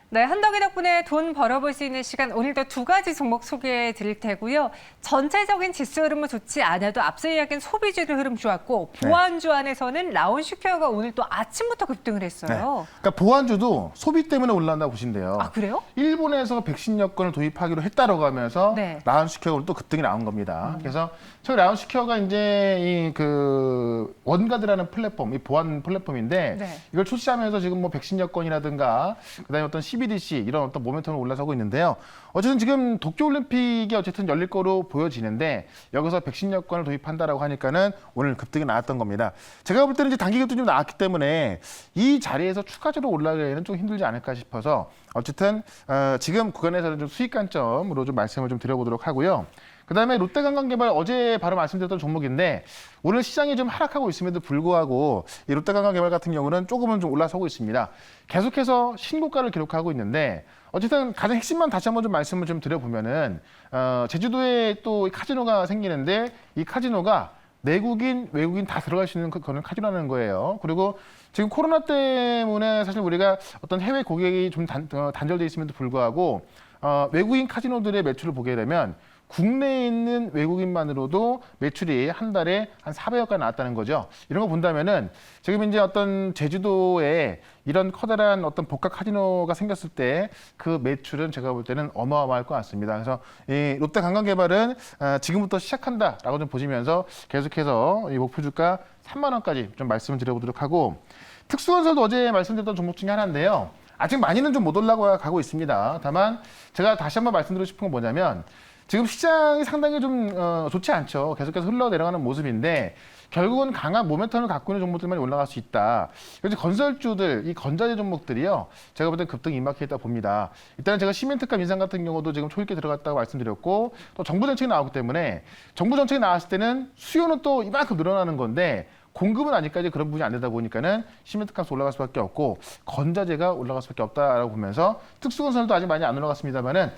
네, 한덕이 덕분에 돈 벌어볼 수 있는 시간 오늘도 두 가지 종목 소개해 드릴 테고요. 전체적인 지수 흐름은 좋지 않아도 앞서 이야기한 소비주의 흐름 좋았고 보안주 안에서는 라온슈케어가 오늘 또 아침부터 급등을 했어요. 네. 그러니까 보안주도 소비 때문에 올라간다고 보시면 돼요. 아, 그래요? 일본에서 백신 여권을 도입하기로 했다라고 하면서 네. 라온슈케어가 또 급등이 나온 겁니다. 그래서 저희 라온슈케어가 이제 이 그 원가드라는 플랫폼, 이 보안 플랫폼인데 네. 이걸 출시하면서 지금 뭐 백신 여권이라든가 그다음에 어떤 CBDC 이런 어떤 모멘텀을 올라서고 있는데요. 어쨌든 지금 도쿄올림픽이 어쨌든 열릴 거로 보여지는데 여기서 백신 여권을 도입한다라고 하니까는 오늘 급등이 나왔던 겁니다. 제가 볼 때는 이제 단기 급등이 좀 나왔기 때문에 이 자리에서 추가적으로 올라가기는 좀 힘들지 않을까 싶어서 어쨌든 지금 구간에서는 좀 수익 관점으로 좀 말씀을 좀 드려보도록 하고요. 그다음에 롯데관광개발 어제 바로 말씀드렸던 종목인데 오늘 시장이 좀 하락하고 있음에도 불구하고 이 롯데관광개발 같은 경우는 조금은 좀 올라서고 있습니다. 계속해서 신고가를 기록하고 있는데 어쨌든 가장 핵심만 다시 한번 좀 말씀을 좀 드려보면은 제주도에 또 카지노가 생기는데 이 카지노가 내국인, 외국인 다 들어갈 수 있는 그런 카지노라는 거예요. 그리고 지금 코로나 때문에 사실 우리가 어떤 해외 고객이 좀 단절돼 있음에도 불구하고 외국인 카지노들의 매출을 보게 되면 국내에 있는 외국인만으로도 매출이 한 달에 한 400억 가 나왔다는 거죠. 이런 거 본다면은 지금 이제 어떤 제주도에 이런 커다란 어떤 복합 카지노가 생겼을 때 그 매출은 제가 볼 때는 어마어마할 것 같습니다. 그래서 이 롯데관광개발은 지금부터 시작한다라고 좀 보시면서 계속해서 이 목표 주가 3만 원까지 좀 말씀을 드려보도록 하고 특수건설도 어제 말씀드렸던 종목 중에 하나인데요. 아직 많이는 좀 못 올라가고 있습니다. 다만 제가 다시 한번 말씀드리고 싶은 건 뭐냐면 지금 시장이 상당히 좀 좋지 않죠. 계속해서 흘러내려가는 모습인데 결국은 강한 모멘텀을 갖고 있는 종목들만 올라갈 수 있다. 그래서 건설주들, 이 건자재 종목들이요. 제가 볼 때 급등 임박했다 봅니다. 일단은 제가 시멘트값 인상 같은 경우도 지금 초입기 들어갔다고 말씀드렸고 또 정부 정책이 나오기 때문에 정부 정책이 나왔을 때는 수요는 또 이만큼 늘어나는 건데 공급은 아직까지 그런 부분이 안 되다 보니까는 시멘트 값이 올라갈 수밖에 없고 건자재가 올라갈 수밖에 없다라고 보면서 특수건설도 아직 많이 안 올라갔습니다만은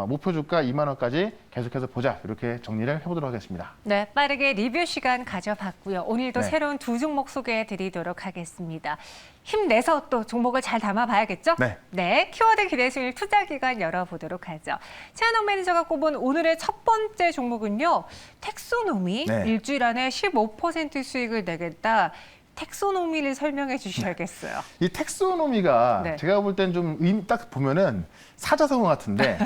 목표 주가 2만 원까지 계속해서 보자 이렇게 정리를 해보도록 하겠습니다. 네, 빠르게 리뷰 시간 가져봤고요. 오늘도 네. 새로운 두 종목 소개해드리도록 하겠습니다. 힘내서 또 종목을 잘 담아봐야겠죠? 네. 네, 키워드 기대수일 투자 기간 열어보도록 하죠. 최한옥 매니저가 꼽은 오늘의 첫 번째 종목은요. 텍소노미 네. 일주일 안에 15% 수익을 내겠다. 텍소노미를 설명해 주셔야겠어요. 이 텍소노미가 네. 제가 볼 땐 좀 딱 보면은 사자성어 같은데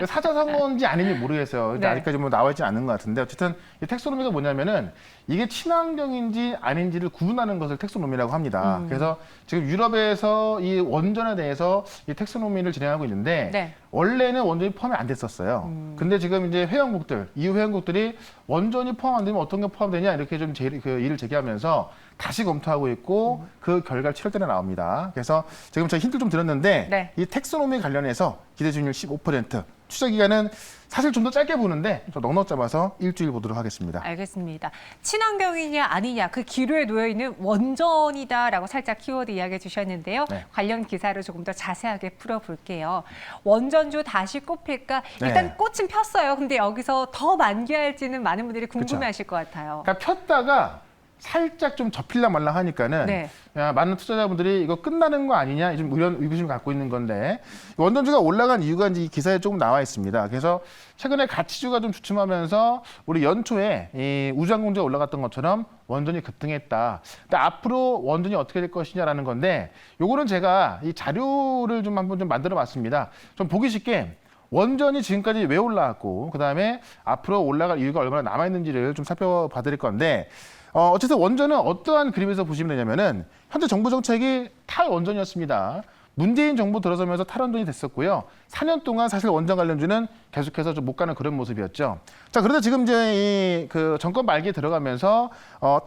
사자성어인지 아닌지 모르겠어요. 근데 네. 아직까지 뭐 나와 있지 않은 것 같은데 어쨌든 이 텍소노미가 뭐냐면은 이게 친환경인지 아닌지를 구분하는 것을 텍소노미라고 합니다. 그래서 지금 유럽에서 이 원전에 대해서 이 텍소노미를 진행하고 있는데 네. 원래는 원전이 포함이 안 됐었어요. 근데 지금 이제 회원국들, EU 회원국들이 원전이 포함 안 되면 어떤 게 포함되냐 이렇게 좀 그 일을 제기하면서 다시 검토하고 있고 그 결과를 7월 달에 나옵니다. 그래서 지금 저희 힌트 좀 드렸는데 네. 이 텍소노미 관련해서 기대 수익률 15%, 추적 기간은 사실 좀 더 짧게 보는데 좀 넉넉 잡아서 일주일 보도록 하겠습니다. 알겠습니다. 친환경이냐 아니냐 그 기로에 놓여있는 원전이다라고 살짝 키워드 이야기해 주셨는데요. 네. 관련 기사를 조금 더 자세하게 풀어볼게요. 원전주 다시 꼽힐까? 일단 네. 꽃은 폈어요. 근데 여기서 더 만기할지는 많은 분들이 궁금해하실 것 같아요. 그러니까 폈다가 살짝 좀 접힐라 말라 하니까는 네. 많은 투자자분들이 이거 끝나는 거 아니냐 좀 이런 의구심을 갖고 있는 건데 원전주가 올라간 이유가 이제 이 기사에 조금 나와 있습니다. 그래서 최근에 가치주가 좀 주춤하면서 우리 연초에 이 우주항공주가 올라갔던 것처럼 원전이 급등했다. 근데 앞으로 원전이 어떻게 될 것이냐라는 건데 요거는 제가 이 자료를 좀 한번 좀 만들어 봤습니다. 좀 보기 쉽게 원전이 지금까지 왜 올라왔고 그다음에 앞으로 올라갈 이유가 얼마나 남아 있는지를 좀 살펴봐 드릴 건데 어쨌든 원전은 어떠한 그림에서 보시면 되냐면은 현재 정부 정책이 탈원전이었습니다. 문재인 정부 들어서면서 탈원전이 됐었고요. 4년 동안 사실 원전 관련주는 계속해서 좀 못 가는 그런 모습이었죠. 자, 그런데 지금 이제 그 정권 말기에 들어가면서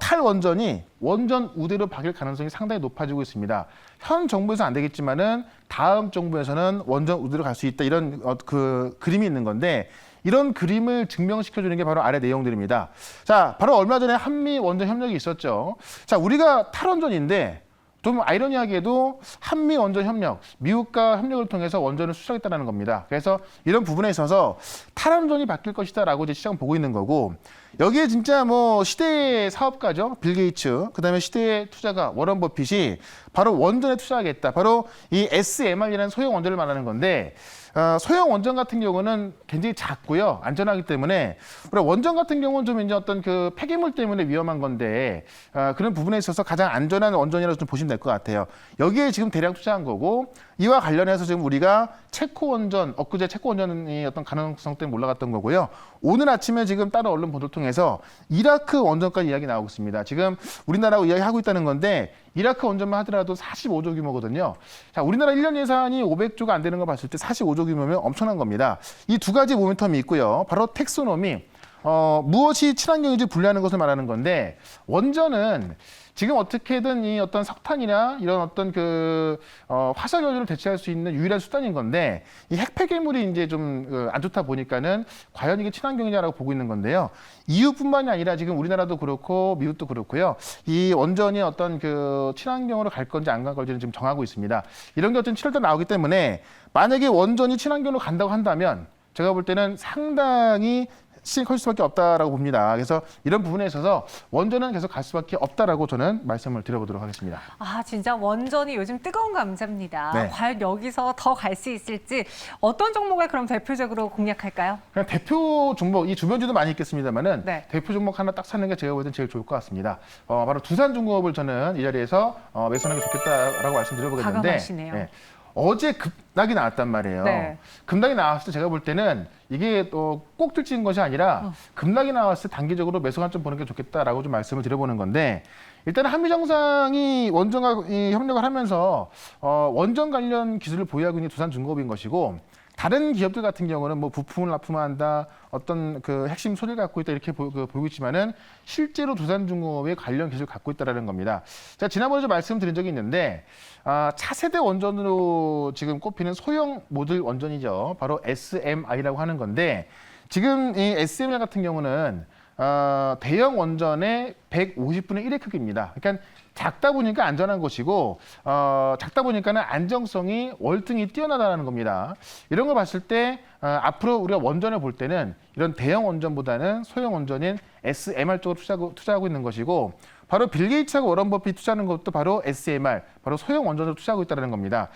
탈원전이 원전 우대로 바뀔 가능성이 상당히 높아지고 있습니다. 현 정부에서 안 되겠지만은 다음 정부에서는 원전 우대로 갈 수 있다 이런 그 그림이 있는 건데. 이런 그림을 증명시켜주는 게 바로 아래 내용들입니다. 자, 바로 얼마 전에 한미 원전 협력이 있었죠. 자, 우리가 탈원전인데 좀 아이러니하게도 한미 원전 협력, 미국과 협력을 통해서 원전을 수출하겠다는 겁니다. 그래서 이런 부분에 있어서 탈원전이 바뀔 것이다라고 이제 시장은 보고 있는 거고, 여기에 진짜 뭐 시대의 사업가죠, 빌 게이츠, 그다음에 시대의 투자가 워런 버핏이 바로 원전에 투자하겠다. 바로 이 SMR이라는 소형 원전을 말하는 건데, 소형 원전 같은 경우는 굉장히 작고요, 안전하기 때문에 우리 원전 같은 경우는 좀 이제 어떤 그 폐기물 때문에 위험한 건데 그런 부분에 있어서 가장 안전한 원전이라고 좀 보시면 될 것 같아요. 여기에 지금 대량 투자한 거고, 이와 관련해서 지금 우리가 체코 원전, 엊그제 체코 원전이 어떤 가능성 때문에 올라갔던 거고요. 오늘 아침에 지금 다른 언론 보도를 통해서 이라크 원전까지 이야기 나오고 있습니다. 지금 우리나라하고 이야기하고 있다는 건데, 이라크 원전만 하더라도 45조 규모거든요. 자, 우리나라 1년 예산이 500조가 안 되는 거 봤을 때 45조 규모면 엄청난 겁니다. 이 두 가지 모멘텀이 있고요. 바로 텍소노미, 무엇이 친환경인지 분류하는 것을 말하는 건데, 원전은 지금 어떻게든 이 어떤 석탄이나 이런 어떤 그 화석 연료를 대체할 수 있는 유일한 수단인 건데, 이 핵폐기물이 이제 좀 안 좋다 보니까는 과연 이게 친환경이냐라고 보고 있는 건데요. EU뿐만이 아니라 지금 우리나라도 그렇고 미국도 그렇고요. 이 원전이 어떤 그 친환경으로 갈 건지 안 갈 건지는 지금 정하고 있습니다. 이런 게 어떤 7월달 나오기 때문에 만약에 원전이 친환경으로 간다고 한다면 제가 볼 때는 상당히 시장이 커질 수밖에 없다라고 봅니다. 그래서 이런 부분에 있어서 원전은 계속 갈 수밖에 없다라고 저는 말씀을 드려보도록 하겠습니다. 아, 진짜 원전이 요즘 뜨거운 감자입니다. 네. 과연 여기서 더 갈 수 있을지 어떤 종목을 그럼 대표적으로 공략할까요? 그냥 대표 종목, 이 주변주도 많이 있겠습니다만은 네. 대표 종목 하나 딱 사는 게 제가 볼 땐 제일 좋을 것 같습니다. 바로 두산중공업을 저는 이 자리에서 매수하는 게 좋겠다라고 말씀드려보겠는데, 과감하시네요. 어제 급락이 나왔단 말이에요. 네. 급락이 나왔을 때 제가 볼 때는 이게 또 꼭 들치는 것이 아니라 급락이 나왔을 때 단기적으로 매수 관점 보는 게 좋겠다라고 좀 말씀을 드려보는 건데, 일단 한미 정상이 원전과 협력을 하면서 원전 관련 기술을 보유하고 있는 두산중공업인 것이고, 다른 기업들 같은 경우는 뭐 부품을 납품한다, 어떤 그 핵심 소재를 갖고 있다 이렇게 보이고 있지만은 실제로 두산중공업의 관련 기술을 갖고 있다라는 겁니다. 제가 지난번에 좀 말씀드린 적이 있는데, 차세대 원전으로 지금 꼽히는 소형 모듈 원전이죠. 바로 SMR이라고 하는 건데, 지금 이 SMR 같은 경우는 대형 원전의 150분의 1의 크기입니다. 그러니까 작다 보니까 안전한 것이고, 작다 보니까는 안정성이 월등히 뛰어나다는 겁니다. 이런 걸 봤을 때 앞으로 우리가 원전을 볼 때는 이런 대형 원전보다는 소형 원전인 SMR 쪽으로 투자하고 있는 것이고, 바로 빌 게이츠하고 워런 버핏 투자하는 것도 바로 SMR, 바로 소형 원전으로 투자하고 있다는 겁니다.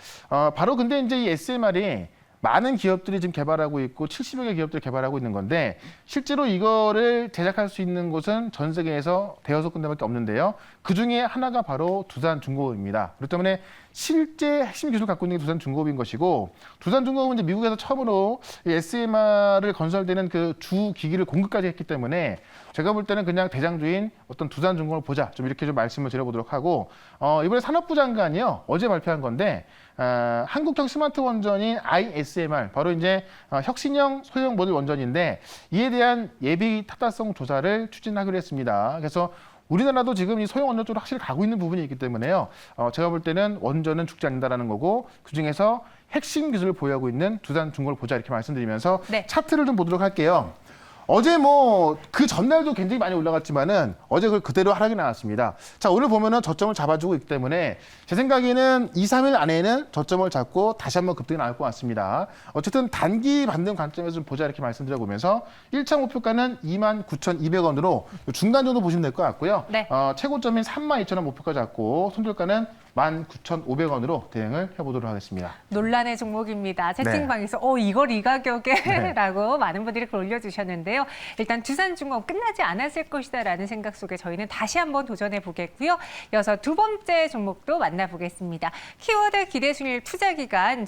바로 근데 이제 이 SMR이 많은 기업들이 지금 개발하고 있고 70여 개 기업들이 개발하고 있는 건데, 실제로 이거를 제작할 수 있는 곳은 전 세계에서 대여섯 군데밖에 없는데요. 그 중에 하나가 바로 두산중공업입니다. 그렇기 때문에 실제 핵심 기술을 갖고 있는 게 두산중공업인 것이고, 두산중공업은 이제 미국에서 처음으로 SMR을 건설되는 그 주 기기를 공급까지 했기 때문에 제가 볼 때는 그냥 대장주인 어떤 두산중공업을 보자, 좀 이렇게 좀 말씀을 드려보도록 하고, 이번에 산업부 장관이요, 어제 발표한 건데, 한국형 스마트 원전인 ISMR, 바로 이제 혁신형 소형 모듈 원전인데, 이에 대한 예비 타당성 조사를 추진하기로 했습니다. 그래서 우리나라도 지금 이 소형 원전 쪽으로 확실히 가고 있는 부분이 있기 때문에요. 제가 볼 때는 원전은 죽지 않는다라는 거고, 그중에서 핵심 기술을 보유하고 있는 두산중공업을 보자, 이렇게 말씀드리면서 네. 차트를 좀 보도록 할게요. 어제 뭐 그 전날도 굉장히 많이 올라갔지만은 어제 그걸 그대로 하락이 나왔습니다. 자, 오늘 보면은 저점을 잡아주고 있기 때문에 제 생각에는 2, 3일 안에는 저점을 잡고 다시 한번 급등이 나올 것 같습니다. 어쨌든 단기 반등 관점에서 좀 보자, 이렇게 말씀드려보면서 1차 목표가는 29,200원으로 중간 정도 보시면 될 것 같고요. 네. 최고점인 32,000원 목표가 잡고 손절가는 19,500원으로 대응을 해보도록 하겠습니다. 논란의 종목입니다. 채팅방에서 이걸 이 가격에? 네. 라고 많은 분들이 글 올려주셨는데요. 일단 두산중공업 끝나지 않았을 것이다라는 생각 속에 저희는 다시 한번 도전해 보겠고요. 이어서 두 번째 종목도 만나보겠습니다. 키워드 기대순일 투자기간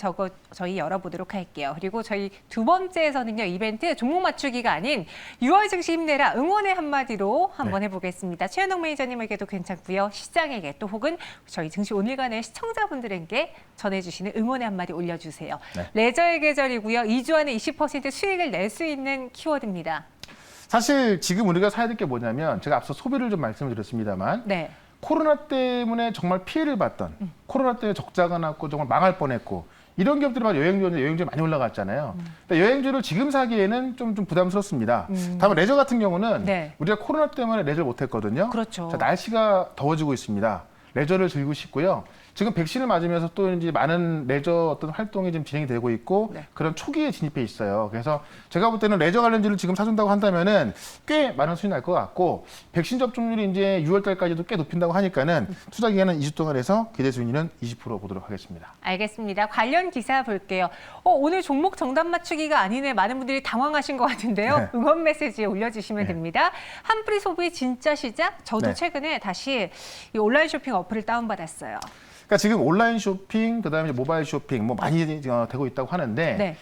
저희 열어보도록 할게요. 그리고 저희 두 번째에서는요, 이벤트 종목 맞추기가 아닌 6월 증시 힘내라 응원의 한마디로 한번 해보겠습니다. 최현옥 매니저님에게도 괜찮고요. 시장에게 또 혹은 저희 증시 오늘간의 시청자분들에게 전해주시는 응원의 한마디 올려주세요. 네. 레저의 계절이고요. 2주 안에 20% 수익을 낼 수 있는 키워드입니다. 사실 지금 우리가 사야 될 게 뭐냐면, 제가 앞서 소비를 좀 말씀을 드렸습니다만, 네. 코로나 때문에 정말 피해를 봤던, 코로나 때문에 적자가 났고 정말 망할 뻔했고, 이런 기업들이 바로 여행주에 많이 올라갔잖아요. 근데 여행주를 지금 사기에는 좀 부담스럽습니다. 다만 레저 같은 경우는 네. 우리가 코로나 때문에 레저를 못했거든요. 그렇죠. 자, 날씨가 더워지고 있습니다. 레저를 즐기고 싶고요. 지금 백신을 맞으면서 또 이제 많은 레저 어떤 활동이 지금 진행이 되고 있고 네. 그런 초기에 진입해 있어요. 그래서 제가 볼 때는 레저 관련주를 지금 사준다고 한다면은 꽤 많은 수익이 날 것 같고 백신 접종률이 이제 6월달까지도 꽤 높인다고 하니까는 투자 기간은 2주 동안 해서 기대 수익률은 20% 보도록 하겠습니다. 알겠습니다. 관련 기사 볼게요. 오늘 종목 정답 맞추기가 아니네. 많은 분들이 당황하신 것 같은데요. 네. 응원 메시지 올려주시면 네. 됩니다. 한풀이 소비 진짜 시작? 저도 네. 최근에 다시 이 온라인 쇼핑 어플을 다운받았어요. 그러니까 지금 온라인 쇼핑, 그다음에 모바일 쇼핑 뭐 많이 되고 있다고 하는데 네.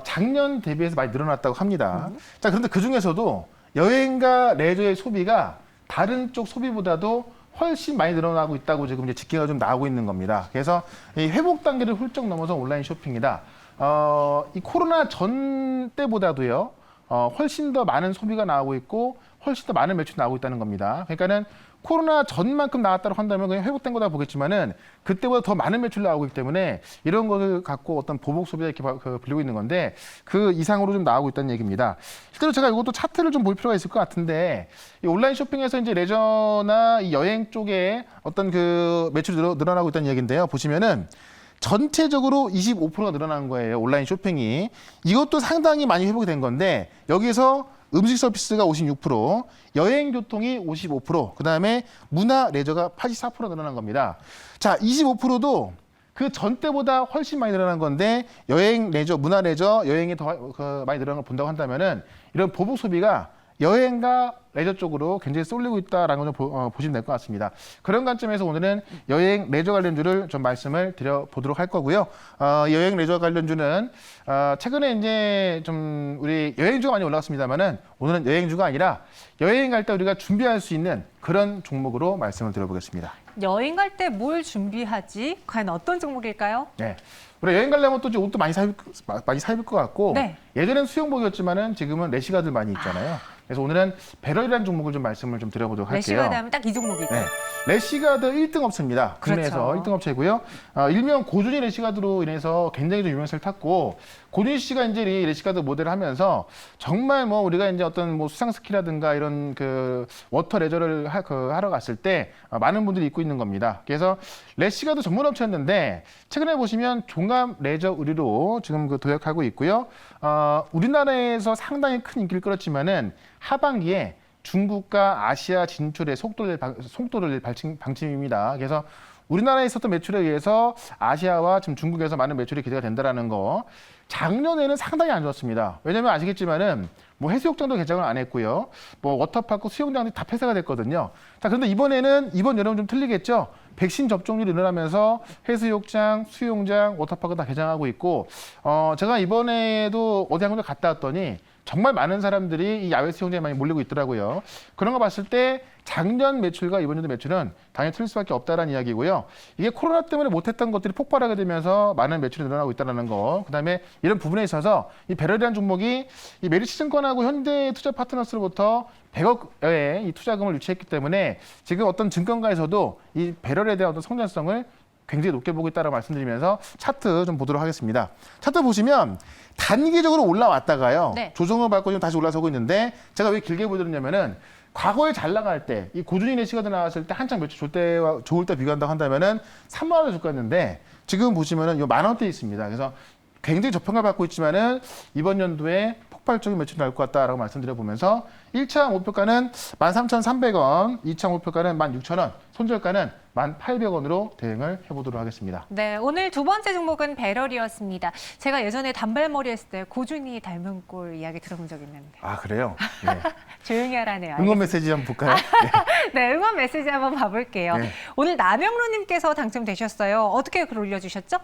작년 대비해서 많이 늘어났다고 합니다. 자, 그런데 그 중에서도 여행과 레저의 소비가 다른 쪽 소비보다도 훨씬 많이 늘어나고 있다고 지금 이제 집계가 좀 나오고 있는 겁니다. 그래서 이 회복 단계를 훌쩍 넘어서 온라인 쇼핑이다. 이 코로나 전 때보다도요, 훨씬 더 많은 소비가 나오고 있고, 훨씬 더 많은 매출이 나오고 있다는 겁니다. 그러니까는 코로나 전만큼 나왔다고 한다면 그냥 회복된 거다 보겠지만은 그때보다 더 많은 매출 나오고 있기 때문에 이런 것을 갖고 어떤 보복 소비가 이렇게 불리고 있는 건데 그 이상으로 좀 나오고 있다는 얘기입니다. 실제로 제가 이것도 차트를 좀 볼 필요가 있을 것 같은데 이 온라인 쇼핑에서 이제 레저나 이 여행 쪽에 어떤 그 매출이 늘어나고 있다는 얘기인데요. 보시면은 전체적으로 25%가 늘어난 거예요. 온라인 쇼핑이. 이것도 상당히 많이 회복이 된 건데 여기서 음식 서비스가 56%, 여행 교통이 55%, 그다음에 문화 레저가 84% 늘어난 겁니다. 자, 25%도 그 전 때보다 훨씬 많이 늘어난 건데 여행 레저, 문화 레저, 여행이 더 많이 늘어난 걸 본다고 한다면은 이런 보복 소비가 여행과 레저 쪽으로 굉장히 쏠리고 있다라는 걸 보시면 될 것 같습니다. 그런 관점에서 오늘은 여행 레저 관련주를 좀 말씀을 드려보도록 할 거고요. 여행 레저 관련주는 최근에 이제 좀 우리 여행주가 많이 올라왔습니다만은 오늘은 여행주가 아니라 여행 갈 때 우리가 준비할 수 있는 그런 종목으로 말씀을 드려보겠습니다. 여행 갈 때 뭘 준비하지? 과연 어떤 종목일까요? 네. 우리 여행 가려면 또 이제 옷도 많이 사 입을 것 같고 네. 예전엔 수영복이었지만은 지금은 래시가드 많이 있잖아요. 그래서 오늘은 배럴이라는 종목을 좀 말씀을 좀 드려보도록 할게요. 래시가드 하면 딱 이 종목이죠. 네. 래시가드 1등 업체입니다. 국내에서 그렇죠. 1등 업체고요. 일명 고준희 래시가드로 인해서 굉장히 좀 유명세를 탔고 고준희 씨가 이제 이 래시가드 모델을 하면서 정말 뭐 우리가 이제 어떤 뭐 수상 스키라든가 이런 그 워터 레저를 하러 갔을 때 많은 분들이 입고 있는 겁니다. 그래서 래시가드 전문 업체였는데 최근에 보시면 종합 레저 의류로 지금 도약하고 있고요. 우리나라에서 상당히 큰 인기를 끌었지만은 하반기에 중국과 아시아 진출에 속도를 낼 방침입니다. 그래서 우리나라에 있었던 매출에 의해서 아시아와 지금 중국에서 많은 매출이 기대가 된다라는 거. 작년에는 상당히 안 좋았습니다. 왜냐하면 아시겠지만은 뭐 해수욕장도 개장을 안 했고요. 뭐 워터파크, 수영장도 다 폐쇄가 됐거든요. 자, 그런데 이번 여름은 좀 틀리겠죠. 백신 접종률이 늘어나면서 해수욕장, 수영장, 워터파크 다 개장하고 있고, 제가 이번에도 어디 한 군데 갔다 왔더니 정말 많은 사람들이 이 야외 수영장에 많이 몰리고 있더라고요. 그런 거 봤을 때 작년 매출과 이번 연도 매출은 당연히 틀릴 수밖에 없다라는 이야기고요. 이게 코로나 때문에 못했던 것들이 폭발하게 되면서 많은 매출이 늘어나고 있다는 거. 그다음에 이런 부분에 있어서 이 배럴이라는 종목이 이 메리츠증권하고 현대투자 파트너스로부터 100억의 이 투자금을 유치했기 때문에 지금 어떤 증권가에서도 이 배럴에 대한 어떤 성장성을 굉장히 높게 보고 있다고 말씀드리면서 차트 좀 보도록 하겠습니다. 차트 보시면 단기적으로 올라왔다가요. 네. 조정을 받고 지금 다시 올라서고 있는데 제가 왜 길게 보여드렸냐면은 과거에 잘 나갈 때, 이 고준희 래시가드 나왔을 때 한창 매출 좋을 때 비교한다고 한다면은 3만 원에 주가였는데 지금 보시면은 이 10,000원대에 있습니다. 그래서 굉장히 저평가 받고 있지만은 이번 연도에 폭발적인 매출이 나올 것 같다라고 말씀드려보면서 1차 목표가는 13,300원, 2차 목표가는 16,000원, 손절가는 1,800원으로 대응을 해보도록 하겠습니다. 네, 오늘 두 번째 종목은 배럴이었습니다. 제가 예전에 단발머리 했을 때 고준이 닮은 꼴 이야기 들어본 적 있는데. 아, 그래요? 네. 조용히 하라네요. 응원 메시지 한번 볼까요? 네, 응원 메시지 한번 봐볼게요. 네. 오늘 남영루님께서 당첨되셨어요. 어떻게 글 올려주셨죠?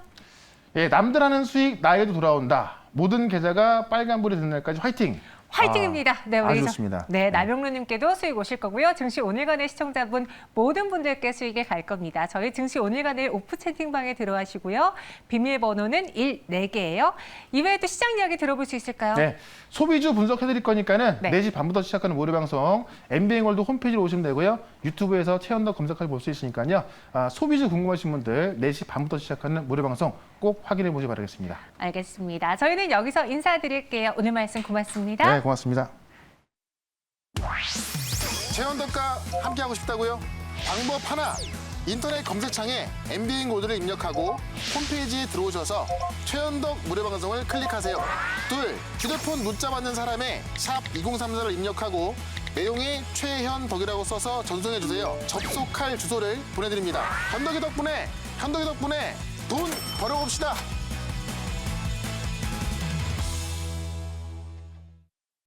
예, 남들 하는 수익 나에게도 돌아온다. 모든 계좌가 빨간불이 드는 날까지 화이팅! 화이팅입니다. 네, 우리 아주 좋습니다. 네, 남영루님께도 수익 오실 거고요. 증시 오늘간의 시청자분 모든 분들께 수익이 갈 겁니다. 저희 증시 오늘간의 오프 채팅방에 들어가시고요. 비밀번호는 14개예요. 이외에도 시장 이야기 들어볼 수 있을까요? 네, 소비주 분석해드릴 거니까는 네. 4시 반부터 시작하는 모레방송 MBN월드 홈페이지로 오시면 되고요. 유튜브에서 최연덕 검색하시 볼 수 있으니까요. 소비주 궁금하신 분들 4시 반부터 시작하는 모레방송 꼭 확인해 보시기 바라겠습니다. 알겠습니다. 저희는 여기서 인사드릴게요. 오늘 말씀 고맙습니다. 네, 고맙습니다. 최연덕과 함께하고 싶다고요? 방법 하나, 인터넷 검색창에 MBN 코드를 입력하고 홈페이지에 들어오셔서 최현덕 무료방송을 클릭하세요. 둘, 휴대폰 문자 받는 사람에 샵 2034를 입력하고 내용에 최현덕이라고 써서 전송해주세요. 접속할 주소를 보내드립니다. 현덕이 덕분에 돈 벌어봅시다.